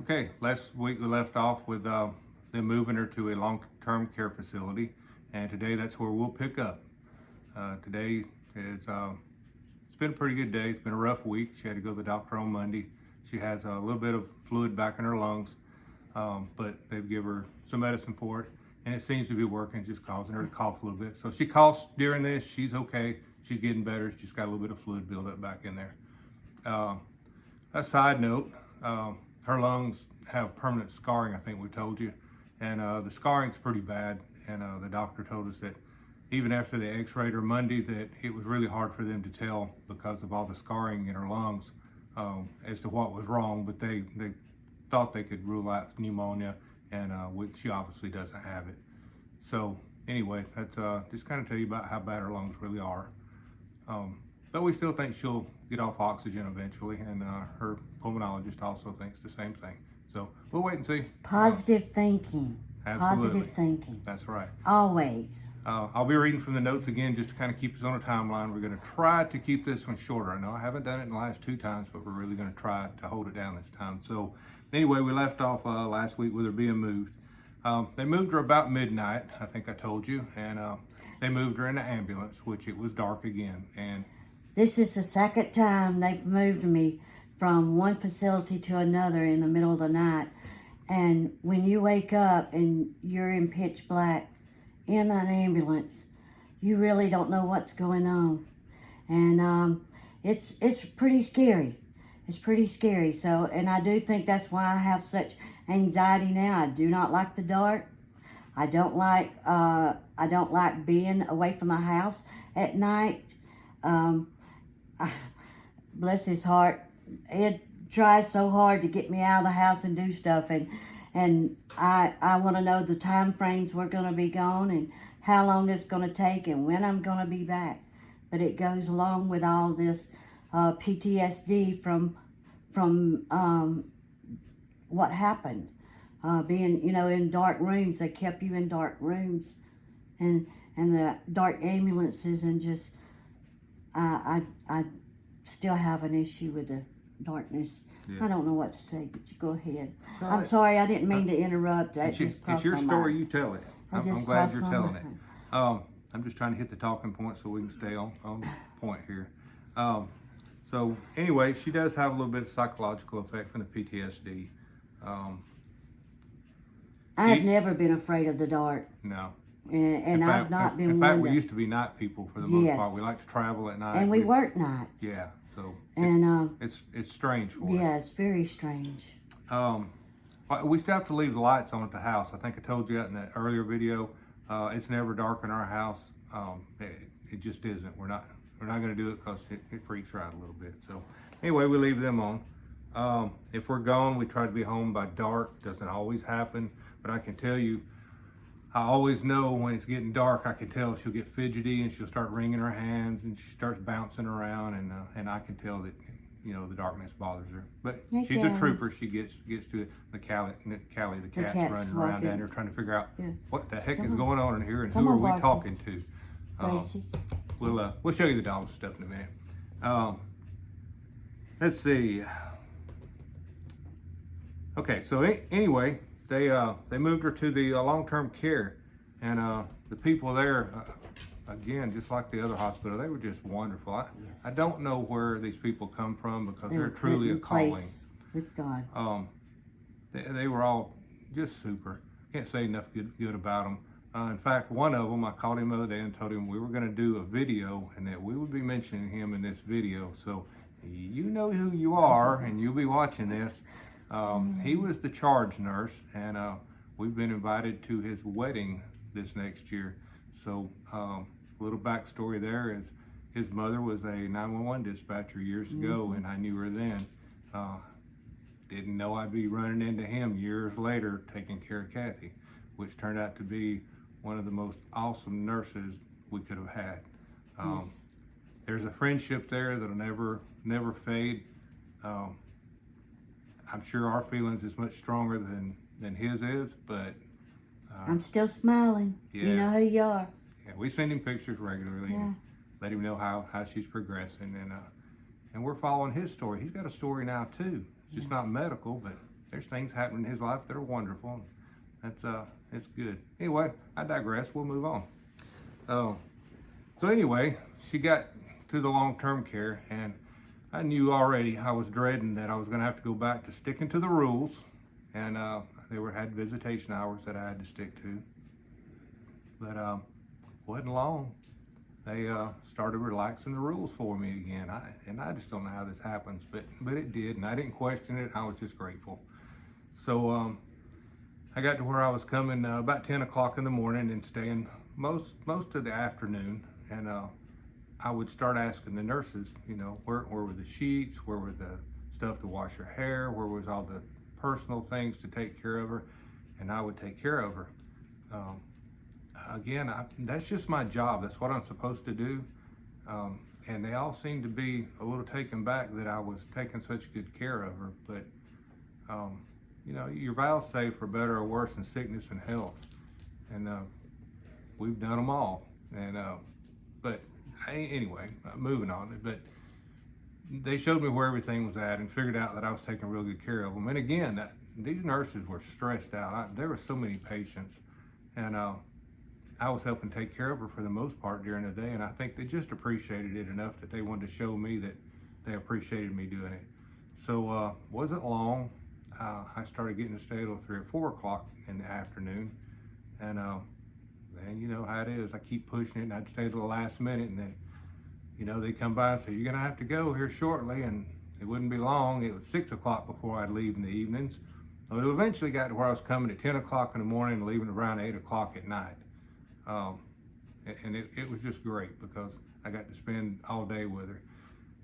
Okay, last week we left off with them moving her to a long-term care facility, and today that's where we'll pick up. Today is it's been a pretty good day. It's been a rough week. She had to go to the doctor on Monday. She has a little bit of fluid back in her lungs, but they've given her some medicine for it, and it seems to be working, just causing her to cough a little bit. So if she coughs during this, she's okay. She's getting better. She's got a little bit of fluid buildup back in there. A side note, her lungs have permanent scarring, I think we told you, and the scarring's pretty bad, and the doctor told us that even after they x-rayed her Monday that it was really hard for them to tell because of all the scarring in her lungs as to what was wrong, but they thought they could rule out pneumonia, and she obviously doesn't have it. So anyway, that's just kind of tell you about how bad her lungs really are. But we still think she'll get off oxygen eventually, and her pulmonologist also thinks the same thing. So we'll wait and see. Positive thinking. Absolutely. Positive thinking. That's right. Always. I'll be reading from the notes again just to kind of keep us on a timeline. We're going to try to keep this one shorter. I know I haven't done it in the last 2 times, but we're really going to try to hold it down this time. So anyway, we left off last week with her being moved. They moved her about midnight, I think I told you, and they moved her in an ambulance, which it was dark again. And this is the second time they've moved me from one facility to another in the middle of the night. And when you wake up and you're in pitch black in an ambulance, you really don't know what's going on. And it's pretty scary. It's pretty scary. So, and I do think that's why I have such anxiety now. I do not like the dark. I don't like being away from my house at night. Bless his heart, Ed tries so hard to get me out of the house and do stuff, and I want to know the time frames we're going to be gone and how long it's going to take and when I'm going to be back. But it goes along with all this PTSD from what happened, being in dark rooms. They kept you in dark rooms, and the dark ambulances, and just I still have an issue with the darkness. Yeah. I don't know what to say, but you go ahead. No, I'm sorry, I didn't mean to interrupt. That just crossed my mind. It's your story, you tell it. I'm glad you're telling it. I'm just trying to hit the talking points so we can stay on point here. So anyway, she does have a little bit of psychological effect from the PTSD. I have never been afraid of the dark. No. And I've not been. In fact, we used to be night people for the most part. We like to travel at night. And we work nights. Yeah, so and it's strange for us. Yeah, it's very strange. We still have to leave the lights on at the house. I think I told you that in that earlier video. It's never dark in our house. It just isn't. We're not going to do it because it freaks her out a little bit. So anyway, we leave them on. If we're gone, we try to be home by dark. Doesn't always happen, but I can tell you, I always know when it's getting dark. I can tell she'll get fidgety and she'll start wringing her hands and she starts bouncing around, and I can tell that the darkness bothers her. But she's a trooper. She gets to it. Callie, the cat's running around down there trying to figure out what the heck is going on in here and who are we talking to. We'll show you the dog stuff in a minute. Let's see. Okay, so anyway, they moved her to the long-term care, and the people there, again, just like the other hospital, they were just wonderful. I don't know where these people come from because they're truly a calling. With God. They were all just super. Can't say enough good about them. In fact, one of them, I called him the other day and told him we were going to do a video and that we would be mentioning him in this video. So you know who you are and you'll be watching this. He was the charge nurse, and we've been invited to his wedding this next year. So a little backstory there is his mother was a 911 dispatcher years ago, and I knew her then. Didn't know I'd be running into him years later taking care of Kathy, which turned out to be one of the most awesome nurses we could have had. Yes. There's a friendship there that'll never fade. I'm sure our feelings is much stronger than his is, but I'm still smiling. You yeah. know who you are. yeah, we send him pictures regularly Yeah. and let him know how she's progressing, and we're following his story. He's got a story now too. It's just not medical, but there's things happening in his life that are wonderful. It's good. Anyway, I digress. We'll move on. So anyway, she got to the long-term care, and I knew already I was dreading that I was going to have to go back to sticking to the rules, and they had visitation hours that I had to stick to. But wasn't long. They started relaxing the rules for me again. I just don't know how this happens, but it did, and I didn't question it. I was just grateful. So I got to where I was coming about 10 o'clock in the morning and staying most of the afternoon, and I would start asking the nurses, where were the sheets, where were the stuff to wash her hair, where was all the personal things to take care of her, and I would take care of her. Again, that's just my job. That's what I'm supposed to do. And they all seemed to be a little taken back that I was taking such good care of her. But, your vows say for better or worse in sickness and health. And we've done them all. And but anyway, moving on. But they showed me where everything was at and figured out that I was taking real good care of them. And again, these nurses were stressed out. There were so many patients. And I was helping take care of her for the most part during the day, and I think they just appreciated it enough that they wanted to show me that they appreciated me doing it. So wasn't long. I started getting to stay till 3 or 4 o'clock in the afternoon, and then you know how it is. I keep pushing it, and I'd stay till the last minute, and then they come by and say, "You're gonna have to go here shortly," and it wouldn't be long. It was 6 o'clock before I'd leave in the evenings. But it eventually got to where I was coming at 10 o'clock in the morning and leaving around 8 o'clock at night. And it was just great because I got to spend all day with her.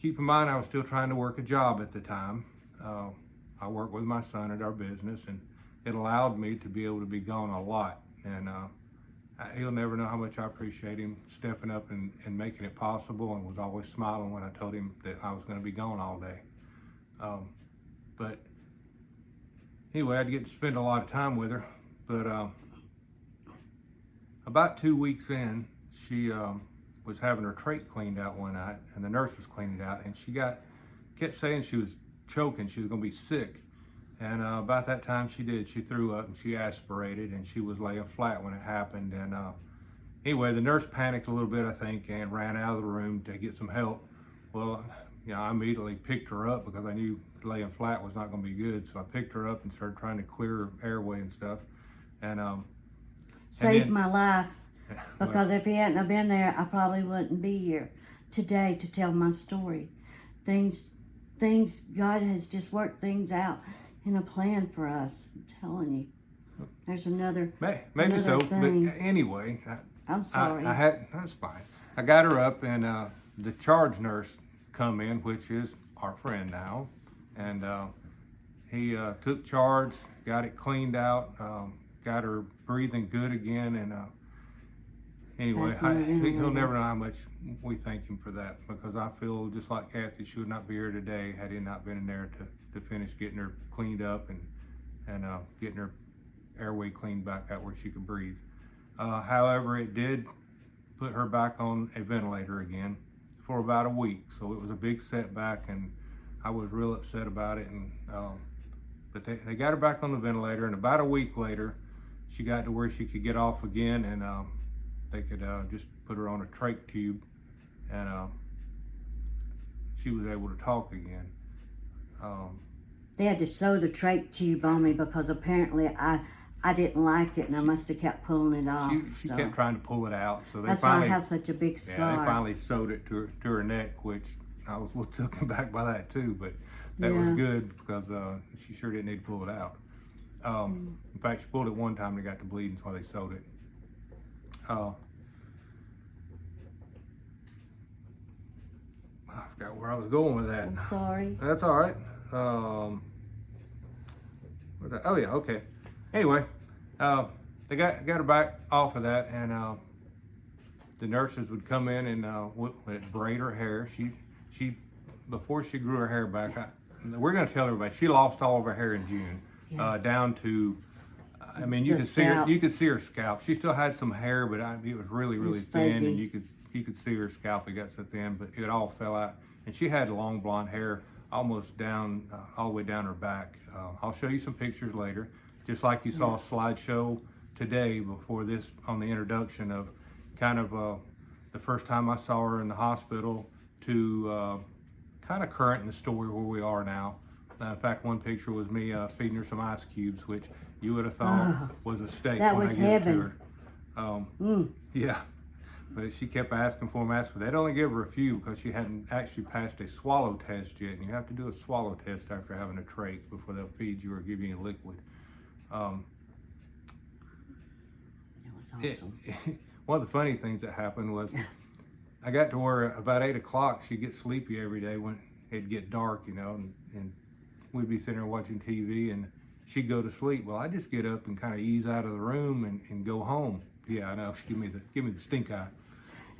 Keep in mind, I was still trying to work a job at the time. I worked with my son at our business, and it allowed me to be able to be gone a lot. And he'll never know how much I appreciate him stepping up and making it possible, and was always smiling when I told him that I was going to be gone all day. But anyway, I'd get to spend a lot of time with her. But about 2 weeks in, she was having her trach cleaned out one night, and the nurse was cleaning it out, and she kept saying she was choking, she was going to be sick. And about that time she did. She threw up and she aspirated, and she was laying flat when it happened. And anyway, the nurse panicked a little bit, I think, and ran out of the room to get some help. Well, I immediately picked her up because I knew laying flat was not going to be good. So I picked her up and started trying to clear her airway and stuff. And Saved my life, because if he hadn't have been there, I probably wouldn't be here today to tell my story. Things, God has just worked things out in a plan for us. I'm telling you. There's another maybe so, thing. but anyway, I'm sorry. That's fine. I got her up, and the charge nurse come in, which is our friend now, and he took charge, got it cleaned out, got her breathing good again, and anyway, he'll never know how much we thank him for that, because I feel just like Kathy, she would not be here today had he not been in there to finish getting her cleaned up and getting her airway cleaned back out where she could breathe. However, it did put her back on a ventilator again for about a week, so it was a big setback, and I was real upset about it. And but they got her back on the ventilator, and about a week later, she got to where she could get off again, and they could just put her on a trach tube, and she was able to talk again. They had to sew the trach tube on me because apparently I didn't like it, and I must have kept pulling it off. She kept trying to pull it out, so that's why I have such a big scar. Yeah, they finally sewed it to her neck, which I was a little taken back by that too, but that was good because she sure didn't need to pull it out. In fact, she pulled it one time and it got to bleeding, so they sewed it. Forgot where I was going with that. I'm sorry. That's all right. Oh yeah, okay. Anyway, they got her back off of that, and the nurses would come in and would braid her hair. She before she grew her hair back. We're gonna tell everybody she lost all of her hair in June, down to. I mean, you The could see her. scalp. You could see her scalp. She still had some hair, but it was really was thin, fuzzy. and you could see her scalp. It got so thin, but it all fell out. And she had long blonde hair, almost down, all the way down her back. I'll show you some pictures later, just like you saw a slideshow today before this on the introduction of kind of the first time I saw her in the hospital to kind of current in the story where we are now. In fact, one picture was me feeding her some ice cubes, which you would have thought was a steak that when was I gave it to heaven. her. Yeah, but she kept asking for them. They'd only give her a few because she hadn't actually passed a swallow test yet, and you have to do a swallow test after having a trach before they'll feed you or give you a liquid. That was awesome. One of the funny things that happened was I got to where about 8 o'clock she'd get sleepy every day when it'd get dark, and we'd be sitting there watching TV and she'd go to sleep. Well, I just get up and kind of ease out of the room and go home. Yeah, I know. She give me the stink eye.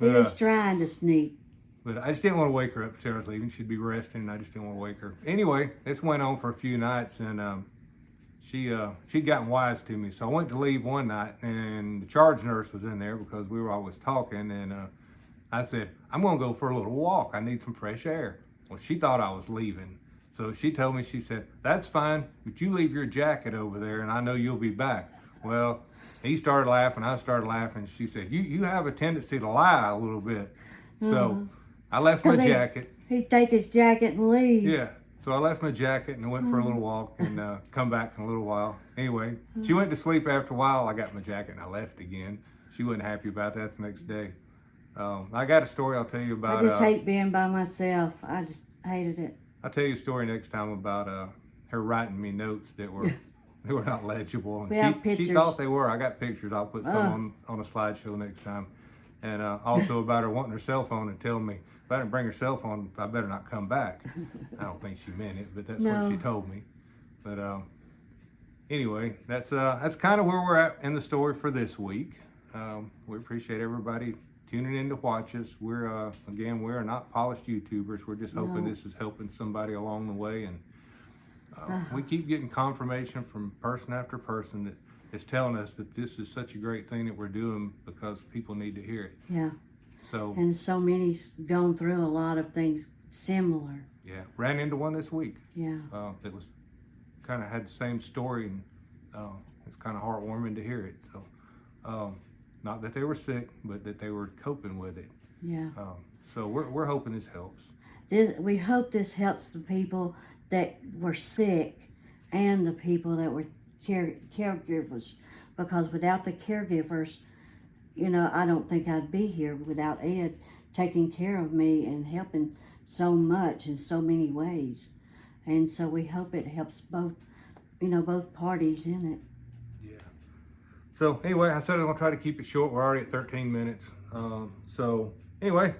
He was trying to sneak. But I just didn't want to wake her up until I was leaving. She'd be resting, and I just didn't want to wake her. Anyway, this went on for a few nights, and she'd gotten wise to me. So I went to leave one night, and the charge nurse was in there because we were always talking, and I said, I'm going to go for a little walk. I need some fresh air. Well, she thought I was leaving. So she told me, she said, that's fine, but you leave your jacket over there, and I know you'll be back. Well, he started laughing, I started laughing. She said, you have a tendency to lie a little bit. So I left my jacket. He'd take his jacket and leave. Yeah. So I left my jacket and I went for a little walk and come back in a little while. Anyway, she went to sleep after a while. I got my jacket and I left again. She wasn't happy about that the next day. I got a story I'll tell you about. I just hate being by myself. I just hated it. I'll tell you a story next time about her writing me notes that were they were not legible. We have She pictures. thought they were. I got pictures. I'll put some on a slideshow next time. And also about her wanting her cell phone and telling me if I didn't bring her cell phone, I better not come back. I don't think she meant it, but that's what she told me. But anyway, that's kind of where we're at in the story for this week. We appreciate everybody tuning in to watch us. We're we're not polished YouTubers. We're just hoping this is helping somebody along the way, and we keep getting confirmation from person after person that is telling us that this is such a great thing that we're doing because people need to hear it. Yeah. So And so many's gone through a lot of things similar. yeah, ran into one this week. Yeah. That was kind of had the same story, and it's kind of heartwarming to hear it. So not that they were sick, but that they were coping with it. Yeah. So we're hoping this helps. We hope this helps the people that were sick and the people that were caregivers, because without the caregivers, I don't think I'd be here without Ed taking care of me and helping so much in so many ways. And so we hope it helps both parties in it. Yeah. So anyway, I said I'm gonna try to keep it short. We're already at 13 minutes. So anyway,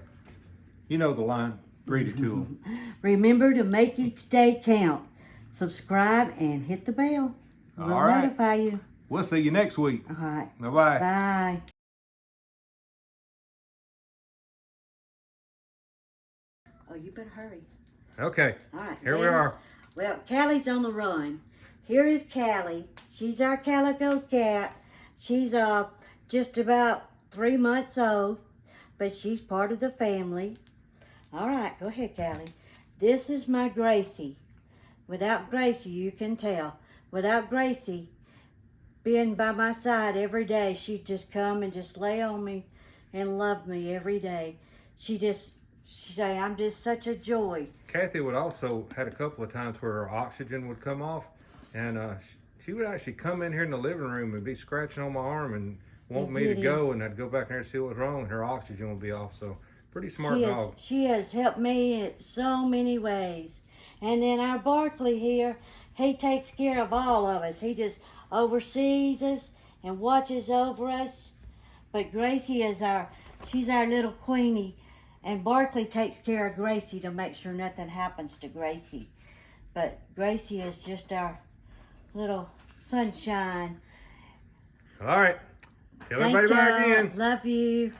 you know the line. Read it to them. Remember to make each day count. Subscribe and hit the bell. We'll All right. notify you. We'll see you next week. All right. Bye-bye. Bye. Oh, you better hurry. Okay. All right. Here we Ladies. are. Well, Callie's on the run. Here is Callie. She's our calico cat. She's just about 3 months old, but she's part of the family. All right, go ahead, Callie. This is my Gracie. Without Gracie, you can tell. Without Gracie being by my side every day, she'd just come and just lay on me and love me every day. She'd say, I'm just such a joy. Kathy would also had a couple of times where her oxygen would come off, and she would actually come in here in the living room and be scratching on my arm and want me to go, and I'd go back there and see what was wrong, and her oxygen would be off. So pretty smart dog. She has helped me in so many ways. And then our Barkley here, he takes care of all of us. He just oversees us and watches over us. But Gracie is she's our little queenie. And Barkley takes care of Gracie to make sure nothing happens to Gracie. But Gracie is just our little sunshine. All right. Tell Thank everybody bye y'all. again. Love you.